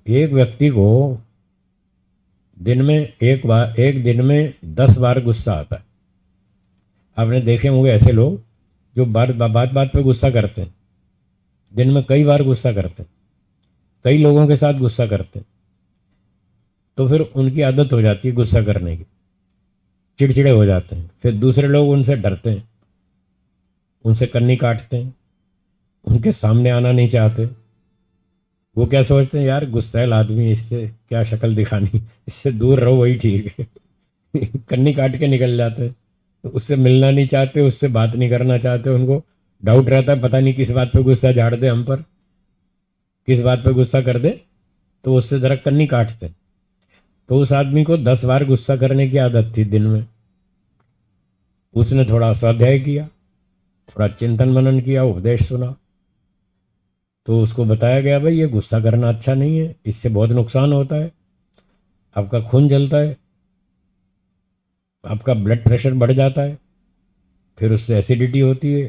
एक व्यक्ति को एक दिन में 10 बार गुस्सा आता है। आपने देखे होंगे ऐसे लोग जो बात बात बात पे गुस्सा करते हैं, दिन में कई बार गुस्सा करते हैं, कई लोगों के साथ गुस्सा करते हैं। तो फिर उनकी आदत हो जाती है गुस्सा करने की, चिड़चिड़े हो जाते हैं। फिर दूसरे लोग उनसे डरते हैं, उनसे कन्नी काटते हैं, उनके सामने आना नहीं चाहते। वो क्या सोचते हैं, यार गुस्सैल आदमी, इससे क्या शक्ल दिखानी, इससे दूर रहो वही ठीक है। कन्नी काट के निकल जाते हैं। तो उससे मिलना नहीं चाहते, उससे बात नहीं करना चाहते। उनको डाउट रहता है पता नहीं किस बात पे गुस्सा झाड़ दे हम पर, किस बात पे गुस्सा कर दे, तो उससे जरा कन्नी काटते हैं। तो उस आदमी को 10 बार गुस्सा करने की आदत थी दिन में। उसने थोड़ा स्वाध्याय किया, थोड़ा चिंतन मनन किया, उपदेश सुना, तो उसको बताया गया भाई ये गुस्सा करना अच्छा नहीं है, इससे बहुत नुकसान होता है, आपका खून जलता है, आपका ब्लड प्रेशर बढ़ जाता है, फिर उससे एसिडिटी होती है,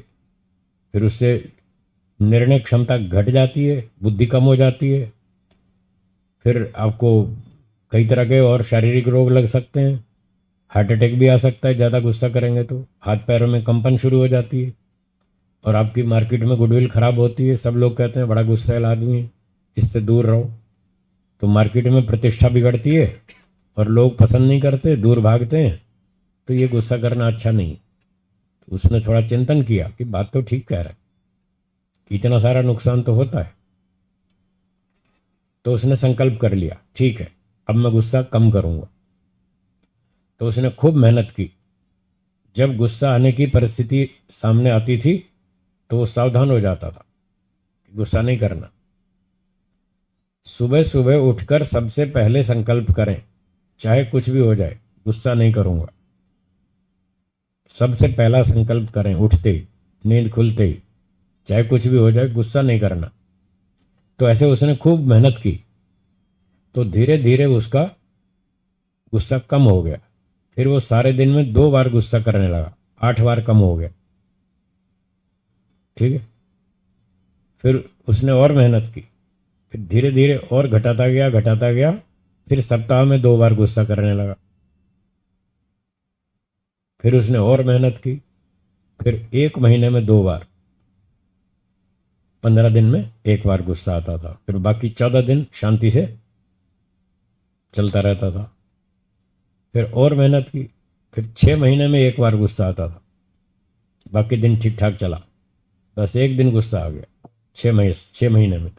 फिर उससे निर्णय क्षमता घट जाती है, बुद्धि कम हो जाती है, फिर आपको कई तरह के और शारीरिक रोग लग सकते हैं। हार्ट अटैक भी आ सकता है ज़्यादा गुस्सा करेंगे तो, हाथ पैरों में कंपन शुरू हो जाती है, और आपकी मार्केट में गुडविल खराब होती है। सब लोग कहते हैं बड़ा गुस्सैल आदमी है, इससे दूर रहो। तो मार्केट में प्रतिष्ठा बिगड़ती है और लोग पसंद नहीं करते, दूर भागते हैं। तो ये गुस्सा करना अच्छा नहीं। तो उसने थोड़ा चिंतन किया कि बात तो ठीक कह रहा है, इतना सारा नुकसान तो होता है। तो उसने संकल्प कर लिया, ठीक है अब मैं गुस्सा कम करूंगा। तो उसने खूब मेहनत की। जब गुस्सा आने की परिस्थिति सामने आती थी तो वो सावधान हो जाता था, गुस्सा नहीं करना। सुबह सुबह उठकर सबसे पहले संकल्प करें, चाहे कुछ भी हो जाए गुस्सा नहीं करूंगा। सबसे पहला संकल्प करें उठते ही, नींद खुलते ही, चाहे कुछ भी हो जाए गुस्सा नहीं करना। तो ऐसे उसने खूब मेहनत की, तो धीरे धीरे उसका गुस्सा कम हो गया। फिर वो सारे दिन में 2 बार गुस्सा करने लगा, 8 बार कम हो गया। ठीक है। फिर उसने और मेहनत की, फिर धीरे धीरे और घटाता गया। फिर सप्ताह में 2 बार गुस्सा करने लगा। फिर उसने और मेहनत की, फिर एक महीने में 2 बार, 15 दिन में 1 बार गुस्सा आता था। फिर बाकी 14 दिन शांति से चलता रहता था। फिर और मेहनत की, फिर 6 महीने में 1 बार गुस्सा आता था, बाकी दिन ठीक ठाक चला। बस एक दिन गुस्सा आ गया 6 महीने में।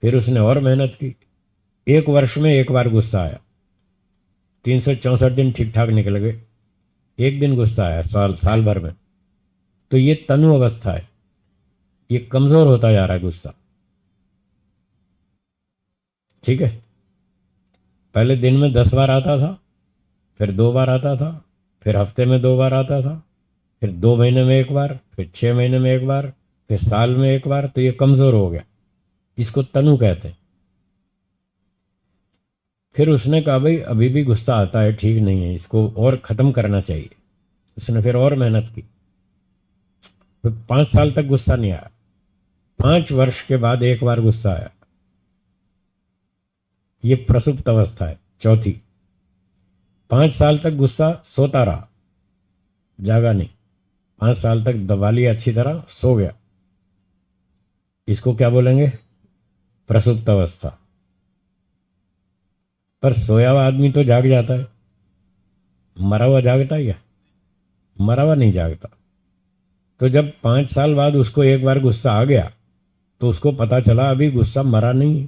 फिर उसने और मेहनत की, 1 वर्ष में 1 बार गुस्सा आया, 364 दिन ठीक ठाक निकल गए। एक दिन गुस्सा आया साल भर में। तो ये तनु अवस्था है, ये कमजोर होता जा रहा है गुस्सा। ठीक है। पहले दिन में 10 बार आता था, फिर 2 बार आता था, फिर हफ्ते में 2 बार आता था, फिर 2 महीने में 1 बार, फिर 6 महीने में 1 बार, फिर साल में 1 बार। तो ये कमजोर हो गया, इसको तनु कहते हैं। फिर उसने कहा भाई अभी भी गुस्सा आता है, ठीक नहीं है, इसको और ख़त्म करना चाहिए। उसने फिर और मेहनत की। फिर 5 साल तक गुस्सा नहीं आया। 5 वर्ष के बाद 1 बार गुस्सा आया। ये प्रसुप्त अवस्था है, चौथी। 5 साल तक गुस्सा सोता रहा, जागा नहीं। 5 साल तक दबा लिया अच्छी तरह, सो गया। इसको क्या बोलेंगे, प्रसुप्त अवस्था। पर सोया हुआ आदमी तो जाग जाता है, मरा हुआ जागता है क्या? मरा हुआ नहीं जागता। तो जब 5 साल बाद उसको 1 बार गुस्सा आ गया, तो उसको पता चला अभी गुस्सा मरा नहीं,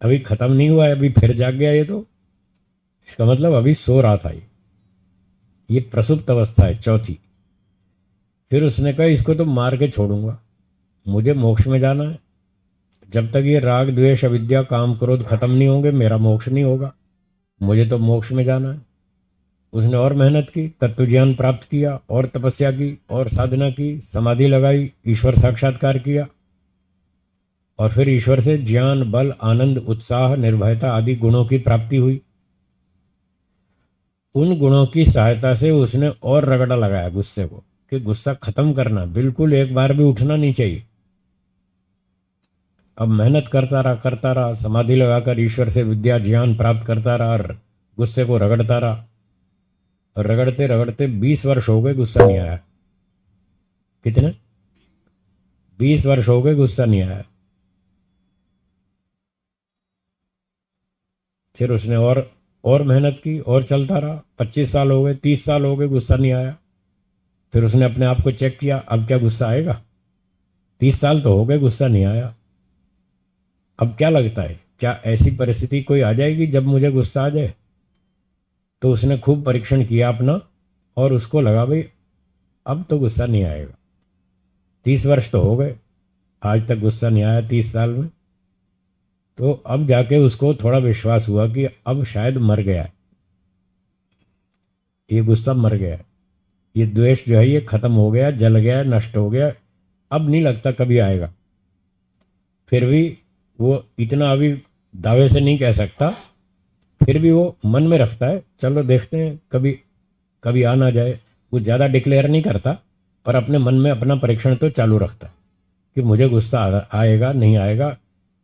अभी खत्म नहीं हुआ है, अभी फिर जाग गया ये तो। इसका मतलब अभी सो रहा था ये प्रसुप्त अवस्था है, चौथी। फिर उसने कहा इसको तो मार के छोड़ूंगा, मुझे मोक्ष में जाना है। जब तक ये राग द्वेष अविद्या काम क्रोध खत्म नहीं होंगे मेरा मोक्ष नहीं होगा, मुझे तो मोक्ष में जाना है। उसने और मेहनत की, तत्व ज्ञान प्राप्त किया, और तपस्या की, और साधना की, समाधि लगाई, ईश्वर साक्षात्कार किया, और फिर ईश्वर से ज्ञान, बल, आनंद, उत्साह, निर्भयता आदि गुणों की प्राप्ति हुई। उन गुणों की सहायता से उसने और रगड़ा लगाया गुस्से को, कि गुस्सा खत्म करना, बिल्कुल 1 बार भी उठना नहीं चाहिए। अब मेहनत करता रहा, समाधि लगाकर ईश्वर से विद्या ज्ञान प्राप्त करता रहा और गुस्से को रगड़ता रहा। और रगड़ते रगड़ते 20 वर्ष हो गए, गुस्सा नहीं आया। कितने? 20 वर्ष हो गए, गुस्सा नहीं आया। फिर उसने और मेहनत की और चलता रहा। 25 साल हो गए, 30 साल हो गए, गुस्सा नहीं आया। फिर उसने अपने आप को चेक किया, अब क्या गुस्सा आएगा? 30 साल तो हो गए, गुस्सा नहीं आया। अब क्या लगता है, क्या ऐसी परिस्थिति कोई आ जाएगी जब मुझे गुस्सा आ जाए? तो उसने खूब परीक्षण किया अपना और उसको लगा भाई अब तो गुस्सा नहीं आएगा। 30 वर्ष तो हो गए, आज तक गुस्सा नहीं आया 30 साल में। तो अब जाके उसको थोड़ा विश्वास हुआ कि अब शायद मर गया है, ये गुस्सा मर गया है, ये द्वेष जो है ये खत्म हो गया, जल गया, नष्ट हो गया, अब नहीं लगता कभी आएगा। फिर भी वो इतना अभी दावे से नहीं कह सकता, फिर भी वो मन में रखता है, चलो देखते हैं कभी कभी आ ना जाए। वो ज़्यादा डिक्लेयर नहीं करता, पर अपने मन में अपना परीक्षण तो चालू रखता है कि मुझे गुस्सा आएगा नहीं आएगा,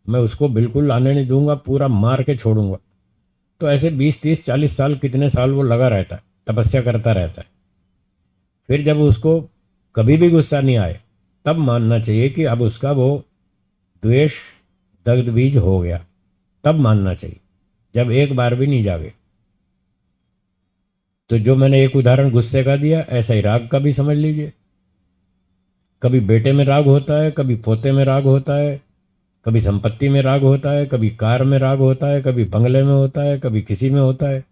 मैं उसको बिल्कुल आने नहीं दूंगा, पूरा मार के छोड़ूंगा। तो ऐसे 20 30 40 साल, कितने साल वो लगा रहता है, तपस्या करता रहता है। फिर जब उसको कभी भी गुस्सा नहीं आए, तब मानना चाहिए कि अब उसका वो द्वेष दग्ध बीज हो गया, तब मानना चाहिए, जब एक बार भी नहीं जागे। तो जो मैंने एक उदाहरण गुस्से का दिया, ऐसा ही राग का भी समझ लीजिए। कभी बेटे में राग होता है, कभी पोते में राग होता है, कभी संपत्ति में राग होता है, कभी कार में राग होता है, कभी बंगले में होता है, कभी किसी में होता है।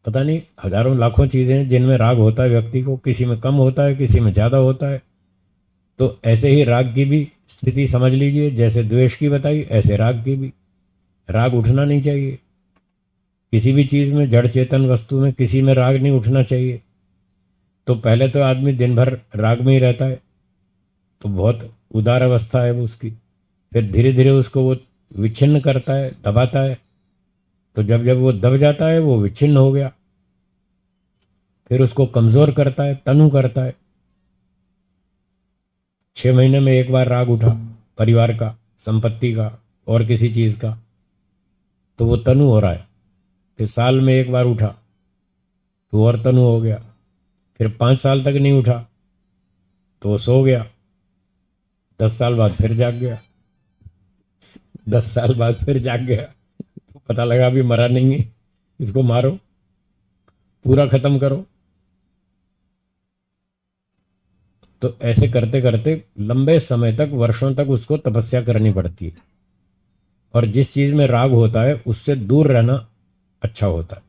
पता नहीं हजारों लाखों चीज़ें हैं जिनमें राग होता है व्यक्ति को, किसी में कम होता है, किसी में ज़्यादा होता है। तो ऐसे ही राग की भी स्थिति समझ लीजिए, जैसे द्वेष की बताई ऐसे राग की भी। राग उठना नहीं चाहिए किसी भी चीज़ में, जड़ चेतन वस्तु में किसी में राग नहीं उठना चाहिए। तो पहले तो आदमी दिन भर राग में ही रहता है, तो बहुत उदार अवस्था है वो उसकी। फिर धीरे धीरे उसको वो विच्छिन्न करता है, दबाता है। तो जब जब वो दब जाता है वो विच्छिन्न हो गया, फिर उसको कमज़ोर करता है, तनु करता है। 6 महीने में एक बार राग उठा परिवार का, संपत्ति का और किसी चीज़ का, तो वो तनु हो रहा है। फिर साल में एक बार उठा तो और तनु हो गया। फिर 5 साल तक नहीं उठा तो वो सो गया। 10 साल बाद फिर जाग गया, 10 साल बाद फिर जाग गया, तो पता लगा अभी मरा नहीं है, इसको मारो, पूरा खत्म करो। तो ऐसे करते करते लंबे समय तक, वर्षों तक उसको तपस्या करनी पड़ती है। और जिस चीज़ में राग होता है उससे दूर रहना अच्छा होता है,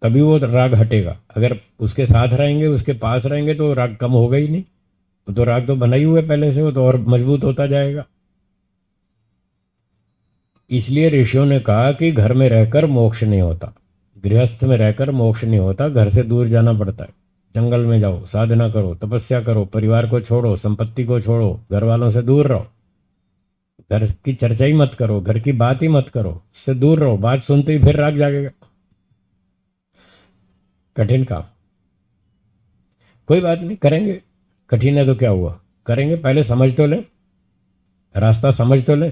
तभी वो राग हटेगा। अगर उसके साथ रहेंगे, उसके पास रहेंगे, तो राग कम होगा ही नहीं। तो राग तो बना ही हुआ है पहले से, वो तो और मजबूत होता जाएगा। इसलिए ऋषियों ने कहा कि घर में रहकर मोक्ष नहीं होता, गृहस्थ में रहकर मोक्ष नहीं होता, घर से दूर जाना पड़ता है। जंगल में जाओ, साधना करो, तपस्या करो, परिवार को छोड़ो, संपत्ति को छोड़ो, घर वालों से दूर रहो, घर की चर्चा ही मत करो, घर की बात ही मत करो, उससे दूर रहो। बात सुनते ही फिर राग जागेगा। कठिन काम, कोई बात नहीं, करेंगे। कठिन है तो क्या हुआ, करेंगे। पहले समझ तो ले, रास्ता समझ तो ले।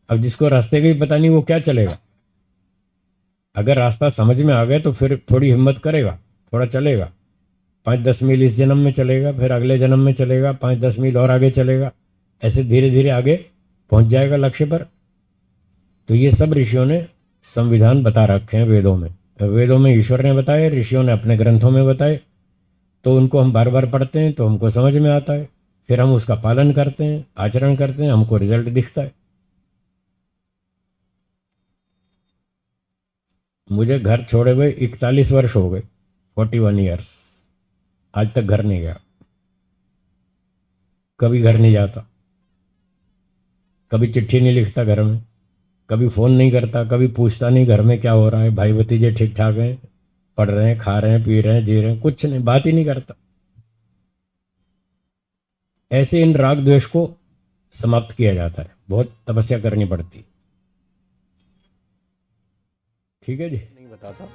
अब जिसको रास्ते का ही पता नहीं वो क्या चलेगा। अगर रास्ता समझ में आ गया तो फिर थोड़ी हिम्मत करेगा, थोड़ा चलेगा। 5-10 मील इस जन्म में चलेगा, फिर अगले जन्म में चलेगा, 5-10 मील और आगे चलेगा, ऐसे धीरे धीरे आगे पहुंच जाएगा लक्ष्य पर। तो ये सब ऋषियों ने संविधान बता रखे हैं वेदों में। वेदों में ईश्वर ने बताए, ऋषियों ने अपने ग्रंथों में बताए। तो उनको हम बार बार पढ़ते हैं तो हमको समझ में आता है, फिर हम उसका पालन करते हैं, आचरण करते हैं, हमको रिजल्ट दिखता है। मुझे घर छोड़े हुए 41 वर्ष हो गए, 41 ईयर्स। आज तक घर नहीं गया, कभी घर नहीं जाता, कभी चिट्ठी नहीं लिखता घर में, कभी फ़ोन नहीं करता, कभी पूछता नहीं घर में क्या हो रहा है, भाई भतीजे ठीक ठाक हैं, पढ़ रहे हैं, खा रहे हैं, पी रहे हैं, जी रहे हैं, कुछ नहीं, बात ही नहीं करता। ऐसे इन राग द्वेष को समाप्त किया जाता है, बहुत तपस्या करनी पड़ती। ठीक है जी, नहीं बताता।